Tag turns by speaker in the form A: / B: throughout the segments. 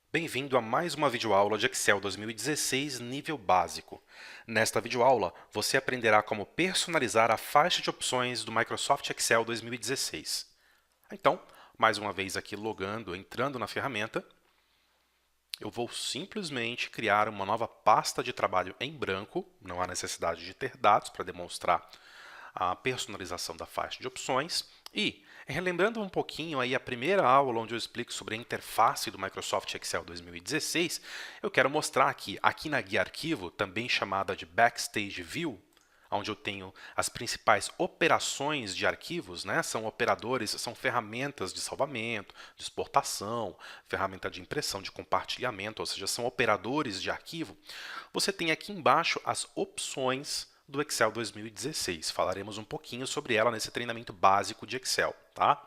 A: Bem-vindo a mais uma videoaula de Excel 2016 nível básico. Nesta videoaula, você aprenderá como personalizar a faixa de opções do Microsoft Excel 2016. Então, mais uma vez aqui logando, entrando na ferramenta, eu vou simplesmente criar uma nova pasta de trabalho em branco, não há necessidade de ter dados para demonstrar a personalização da faixa de opções. E, relembrando um pouquinho aí a primeira aula onde eu explico sobre a interface do Microsoft Excel 2016, eu quero mostrar aqui na guia arquivo, também chamada de Backstage View, onde eu tenho as principais operações de arquivos, né? São operadores, são ferramentas de salvamento, de exportação, ferramenta de impressão, de compartilhamento, ou seja, são operadores de arquivo. Você tem aqui embaixo as opções do Excel 2016. Falaremos um pouquinho sobre ela nesse treinamento básico de Excel, tá?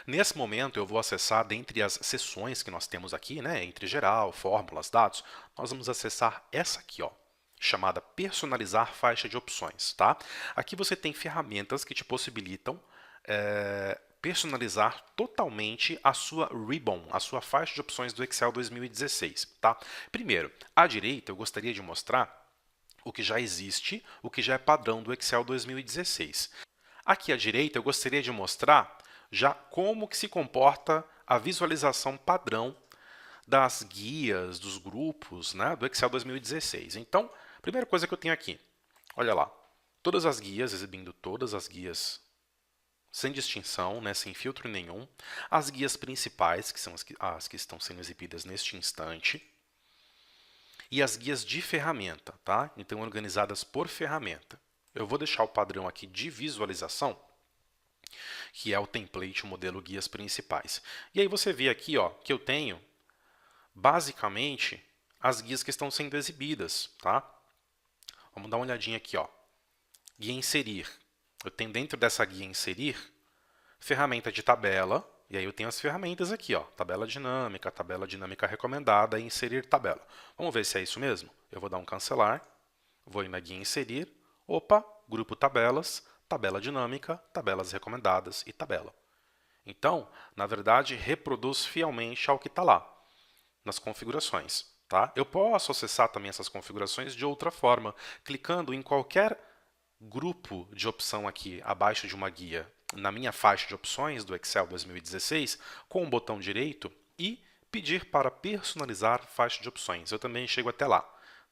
A: Nesse momento, eu vou acessar, dentre as seções que nós temos aqui, né, entre geral, fórmulas, dados, nós vamos acessar essa aqui, ó, chamada personalizar faixa de opções, tá? Aqui você tem ferramentas que te possibilitam personalizar totalmente a sua ribbon, a sua faixa de opções do Excel 2016, tá? Primeiro, à direita, eu gostaria de mostrar o que já existe, o que já é padrão do Excel 2016. Aqui à direita, eu gostaria de mostrar já como que se comporta a visualização padrão das guias, dos grupos, né, do Excel 2016. Então, primeira coisa que eu tenho aqui, olha lá, todas as guias, exibindo todas as guias sem distinção, né, sem filtro nenhum, as guias principais, que são as que estão sendo exibidas neste instante, e as guias de ferramenta, tá? Então, organizadas por ferramenta. Eu vou deixar o padrão aqui de visualização, que é o template, o modelo guias principais. E aí você vê aqui, ó, que eu tenho, basicamente, as guias que estão sendo exibidas, tá? Vamos dar uma olhadinha aqui, ó. Guia inserir. Eu tenho dentro dessa guia inserir, ferramenta de tabela, e aí eu tenho as ferramentas aqui, ó, tabela dinâmica recomendada e inserir tabela. Vamos ver se é isso mesmo? Eu vou dar um cancelar, vou ir na guia inserir, opa, grupo tabelas, tabela dinâmica, tabelas recomendadas e tabela. Então, na verdade, reproduz fielmente ao que está lá, nas configurações. Tá? Eu posso acessar também essas configurações de outra forma, clicando em qualquer grupo de opção aqui abaixo de uma guia na minha faixa de opções do Excel 2016 com o botão direito e pedir para personalizar faixa de opções. Eu também chego até lá.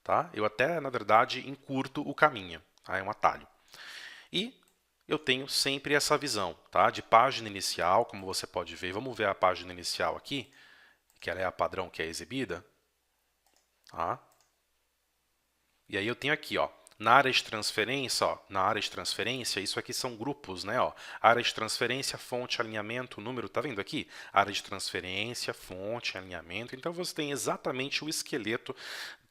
A: Tá? Eu até, na verdade, encurto o caminho. Tá? É um atalho. E eu tenho sempre essa visão tá? De página inicial, como você pode ver. Vamos ver a página inicial aqui, que ela é a padrão que é exibida. Tá? E aí eu tenho aqui, ó, na área de transferência, ó, na área de transferência, isso aqui são grupos, né? Ó, área de transferência, fonte, alinhamento, número, tá vendo aqui? Área de transferência, fonte, alinhamento. Então você tem exatamente o esqueleto,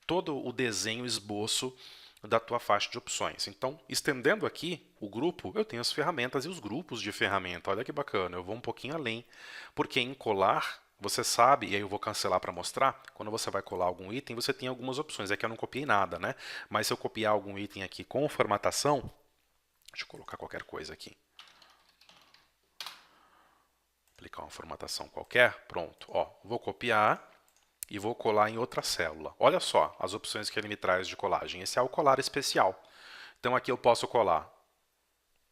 A: todo o desenho, esboço da tua faixa de opções. Então, estendendo aqui o grupo, eu tenho as ferramentas e os grupos de ferramenta. Olha que bacana, eu vou um pouquinho além, porque em colar você sabe, e aí eu vou cancelar para mostrar, quando você vai colar algum item, você tem algumas opções. Aqui eu não copiei nada, né? Mas se eu copiar algum item aqui com formatação, deixa eu colocar qualquer coisa aqui. Aplicar uma formatação qualquer, pronto. Ó, vou copiar e vou colar em outra célula. Olha só as opções que ele me traz de colagem. Esse é o colar especial. Então aqui eu posso colar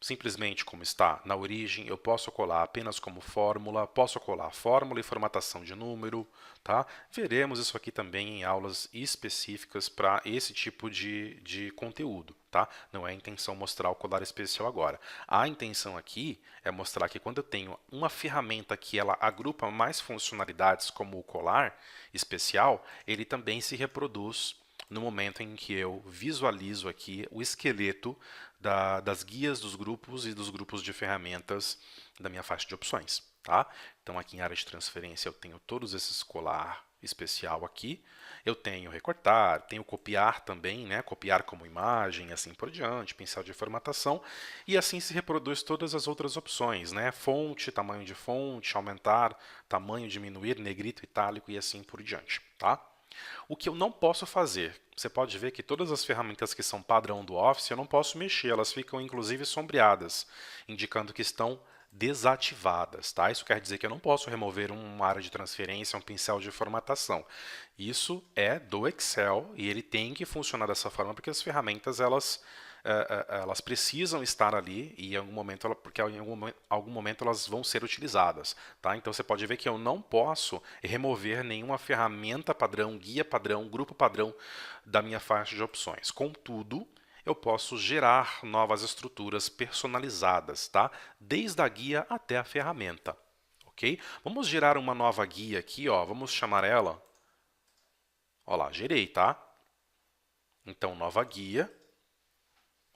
A: simplesmente como está na origem, eu posso colar apenas como fórmula, posso colar fórmula e formatação de número, tá? Veremos isso aqui também em aulas específicas para esse tipo de conteúdo, tá? Não é a intenção mostrar o colar especial agora. A intenção aqui é mostrar que quando eu tenho uma ferramenta que ela agrupa mais funcionalidades como o colar especial, ele também se reproduz no momento em que eu visualizo aqui o esqueleto das guias dos grupos e dos grupos de ferramentas da minha faixa de opções. Tá? Então, aqui em área de transferência, eu tenho todos esses colar especial aqui. Eu tenho recortar, tenho copiar também, né? Copiar como imagem, assim por diante, pincel de formatação. E assim se reproduz todas as outras opções, né? Fonte, tamanho de fonte, aumentar, tamanho, diminuir, negrito, itálico e assim por diante. Tá? O que eu não posso fazer, você pode ver que todas as ferramentas que são padrão do Office, eu não posso mexer, elas ficam inclusive sombreadas, indicando que estão desativadas, tá? Isso quer dizer que eu não posso remover uma área de transferência, um pincel de formatação. Isso é do Excel e ele tem que funcionar dessa forma porque as ferramentas elas precisam estar ali e em algum momento, porque em algum momento elas vão ser utilizadas, tá? Então você pode ver que eu não posso remover nenhuma ferramenta padrão, guia padrão, grupo padrão da minha faixa de opções. Contudo, eu posso gerar novas estruturas personalizadas, tá? Desde a guia até a ferramenta, ok? Vamos gerar uma nova guia aqui, ó. Vamos chamar ela. Ó lá, gerei, tá? Então, nova guia.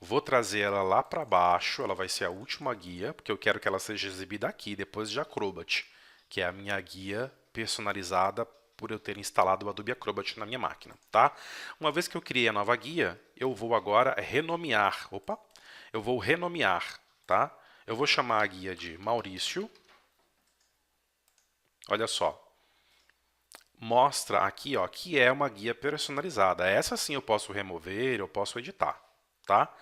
A: Vou trazer ela lá para baixo, ela vai ser a última guia, porque eu quero que ela seja exibida aqui, depois de Acrobat, que é a minha guia personalizada por eu ter instalado o Adobe Acrobat na minha máquina, tá? Uma vez que eu criei a nova guia, eu vou agora renomear, eu vou renomear, tá? Eu vou chamar a guia de Maurício. Olha só. Mostra aqui, ó, que é uma guia personalizada. Essa sim eu posso remover, eu posso editar, tá?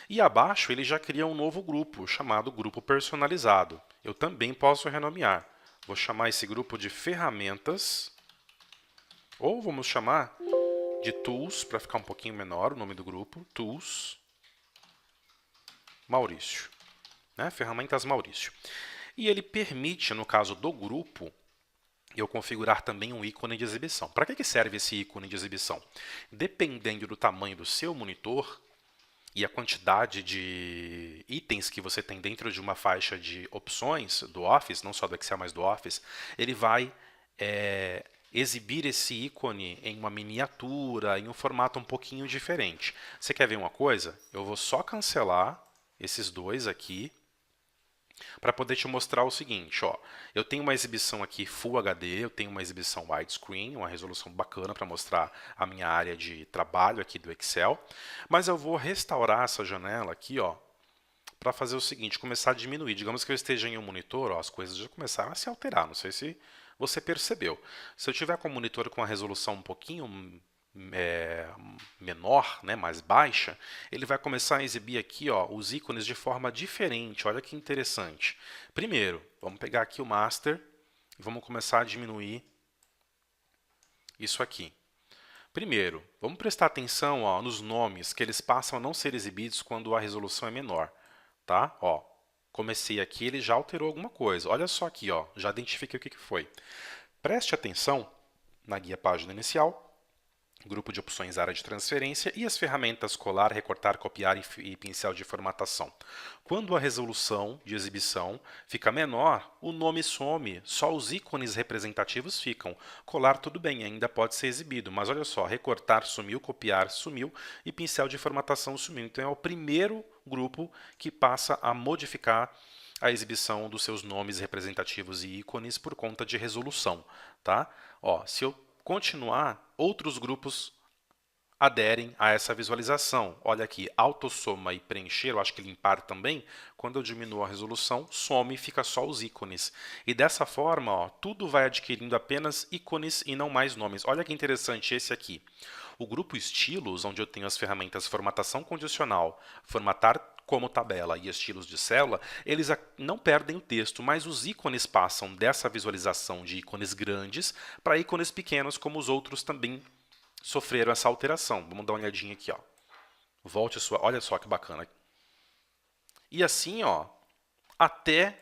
A: E abaixo ele já cria um novo grupo, chamado grupo personalizado. Eu também posso renomear. Vou chamar esse grupo de ferramentas, ou vamos chamar de Tools, para ficar um pouquinho menor o nome do grupo, Tools Maurício, né? Ferramentas Maurício. E ele permite, no caso do grupo, eu configurar também um ícone de exibição. Para que serve esse ícone de exibição? Dependendo do tamanho do seu monitor e a quantidade de itens que você tem dentro de uma faixa de opções do Office, não só do Excel, mas do Office, ele vai exibir esse ícone em uma miniatura, em um formato um pouquinho diferente. Você quer ver uma coisa? Eu vou só cancelar esses dois aqui, para poder te mostrar o seguinte, ó, eu tenho uma exibição aqui Full HD, eu tenho uma exibição widescreen, uma resolução bacana para mostrar a minha área de trabalho aqui do Excel, mas eu vou restaurar essa janela aqui, ó, para fazer o seguinte, começar a diminuir. Digamos que eu esteja em um monitor, ó, as coisas já começaram a se alterar, não sei se você percebeu. Se eu tiver com um monitor com uma resolução um pouquinho menor, né, mais baixa, ele vai começar a exibir aqui, ó, os ícones de forma diferente. Olha que interessante. Primeiro, vamos pegar aqui o master e vamos começar a diminuir isso aqui. Primeiro, vamos prestar atenção, ó, nos nomes, que eles passam a não ser exibidos quando a resolução é menor. Tá? Ó, comecei aqui, ele já alterou alguma coisa. Olha só aqui, ó, já identifiquei o que foi. Preste atenção na guia página inicial, grupo de opções área de transferência e as ferramentas colar, recortar, copiar e pincel de formatação. Quando a resolução de exibição fica menor, o nome some, só os ícones representativos ficam. Colar tudo bem, ainda pode ser exibido, mas olha só, recortar sumiu, copiar sumiu e pincel de formatação sumiu. Então é o primeiro grupo que passa a modificar a exibição dos seus nomes representativos e ícones por conta de resolução, tá? Ó, se eu continuar, outros grupos aderem a essa visualização. Olha aqui, autossoma e preencher, eu acho que limpar também, quando eu diminuo a resolução, some e fica só os ícones. E dessa forma, ó, tudo vai adquirindo apenas ícones e não mais nomes. Olha que interessante esse aqui. O grupo estilos, onde eu tenho as ferramentas formatação condicional, formatar como tabela e estilos de célula, eles não perdem o texto, mas os ícones passam dessa visualização de ícones grandes para ícones pequenos, como os outros também sofreram essa alteração. Vamos dar uma olhadinha aqui, ó. Volte sua, olha só que bacana. E assim, ó, até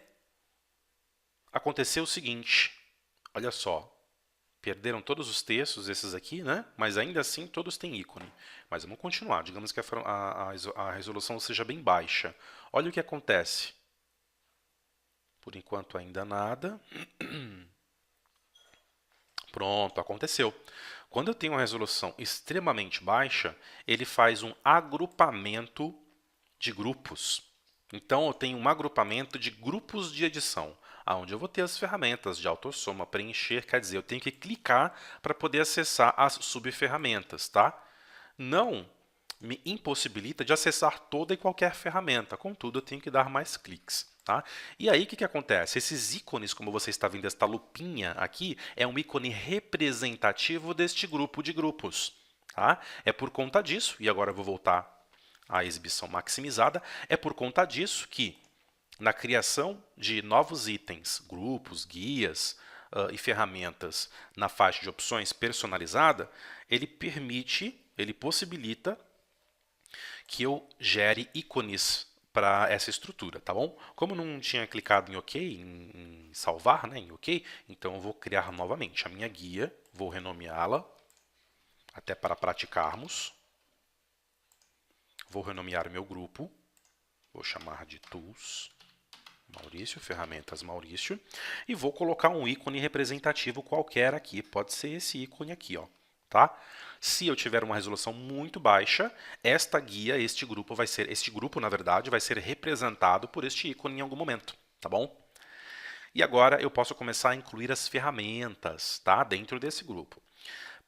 A: acontecer o seguinte. Olha só. Perderam todos os textos, esses aqui, né? Mas ainda assim todos têm ícone. Mas vamos continuar. Digamos que a resolução seja bem baixa. Olha o que acontece. Por enquanto ainda nada. Pronto, aconteceu. Quando eu tenho uma resolução extremamente baixa, ele faz um agrupamento de grupos. Então, eu tenho um agrupamento de grupos de edição, onde eu vou ter as ferramentas de autossoma, preencher, quer dizer, eu tenho que clicar para poder acessar as subferramentas, tá? Não me impossibilita de acessar toda e qualquer ferramenta, contudo, eu tenho que dar mais cliques. Tá? E aí, o que acontece? Esses ícones, como você está vendo, esta lupinha aqui, é um ícone representativo deste grupo de grupos. Tá? É por conta disso, e agora eu vou voltar à exibição maximizada, é por conta disso que na criação de novos itens, grupos, guias e ferramentas na faixa de opções personalizada, ele possibilita que eu gere ícones para essa estrutura, tá bom? Como não tinha clicado em OK, em salvar, né, em OK, então eu vou criar novamente a minha guia, vou renomeá-la, até para praticarmos. Vou renomear meu grupo, vou chamar de Tools Maurício, ferramentas Maurício, e vou colocar um ícone representativo qualquer aqui, pode ser esse ícone aqui, ó, tá? Se eu tiver uma resolução muito baixa, esta guia, este grupo, na verdade, vai ser representado por este ícone em algum momento, tá bom? E agora eu posso começar a incluir as ferramentas, tá? Dentro desse grupo.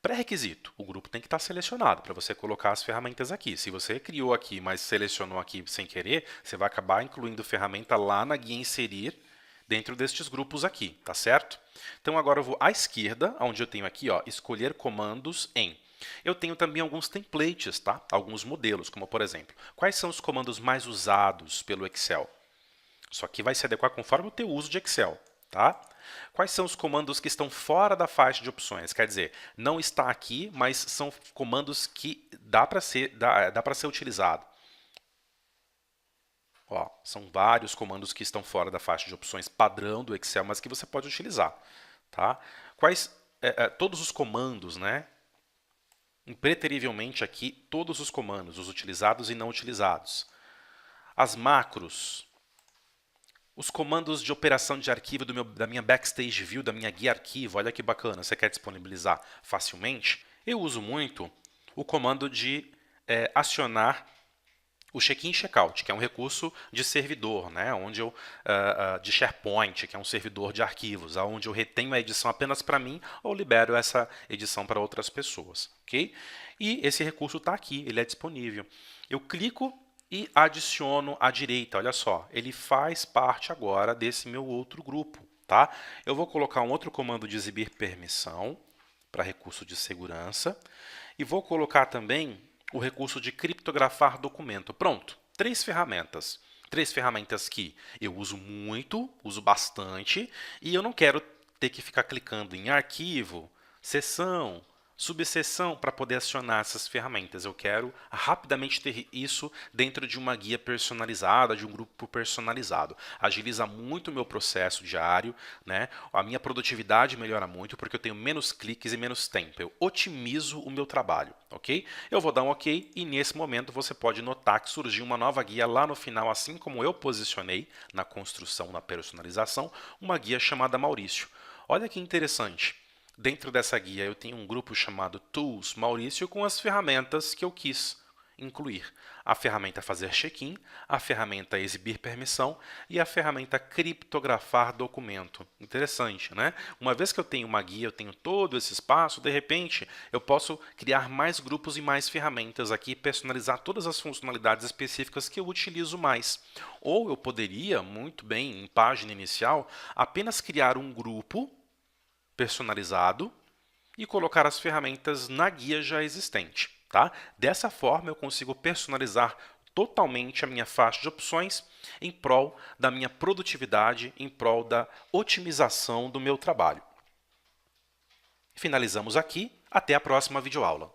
A: Pré-requisito, o grupo tem que estar selecionado para você colocar as ferramentas aqui. Se você criou aqui, mas selecionou aqui sem querer, você vai acabar incluindo ferramenta lá na guia inserir dentro destes grupos aqui, tá certo? Então agora eu vou à esquerda, onde eu tenho aqui, ó, escolher comandos em. Eu tenho também alguns templates, tá? Alguns modelos, como por exemplo, quais são os comandos mais usados pelo Excel? Isso aqui vai se adequar conforme o teu uso de Excel, tá? Quais são os comandos que estão fora da faixa de opções? Quer dizer, não está aqui, mas são comandos que dá para ser utilizado. Ó, são vários comandos que estão fora da faixa de opções padrão do Excel, mas que você pode utilizar, tá? Todos os comandos, né? Impreterivelmente aqui, todos os comandos, os utilizados e não utilizados. As macros, os comandos de operação de arquivo da minha Backstage View, da minha guia arquivo, olha que bacana, você quer disponibilizar facilmente? Eu uso muito o comando de acionar o check-in e check-out, que é um recurso de servidor, né, de SharePoint, que é um servidor de arquivos, onde eu retenho a edição apenas para mim ou libero essa edição para outras pessoas. Okay? E esse recurso está aqui, ele é disponível. Eu clico e adiciono à direita, olha só, ele faz parte agora desse meu outro grupo. Tá? Eu vou colocar um outro comando de exibir permissão para recurso de segurança e vou colocar também o recurso de criptografar documento. Pronto, 3 ferramentas. 3 ferramentas que eu uso muito, uso bastante, e eu não quero ter que ficar clicando em arquivo, seção, subseção para poder acionar essas ferramentas. Eu quero rapidamente ter isso dentro de uma guia personalizada, de um grupo personalizado. Agiliza muito o meu processo diário, né? A minha produtividade melhora muito porque eu tenho menos cliques e menos tempo. Eu otimizo o meu trabalho, ok? Eu vou dar um ok e nesse momento você pode notar que surgiu uma nova guia lá no final, assim como eu posicionei na construção, na personalização, uma guia chamada Maurício. Olha que interessante. Dentro dessa guia eu tenho um grupo chamado Tools Maurício com as ferramentas que eu quis incluir. A ferramenta fazer check-in, a ferramenta exibir permissão e a ferramenta criptografar documento. Interessante, né? Uma vez que eu tenho uma guia, eu tenho todo esse espaço, de repente eu posso criar mais grupos e mais ferramentas aqui, personalizar todas as funcionalidades específicas que eu utilizo mais. Ou eu poderia, muito bem, em página inicial, apenas criar um grupo personalizado e colocar as ferramentas na guia já existente. Tá? Dessa forma, eu consigo personalizar totalmente a minha faixa de opções em prol da minha produtividade, em prol da otimização do meu trabalho. Finalizamos aqui. Até a próxima videoaula.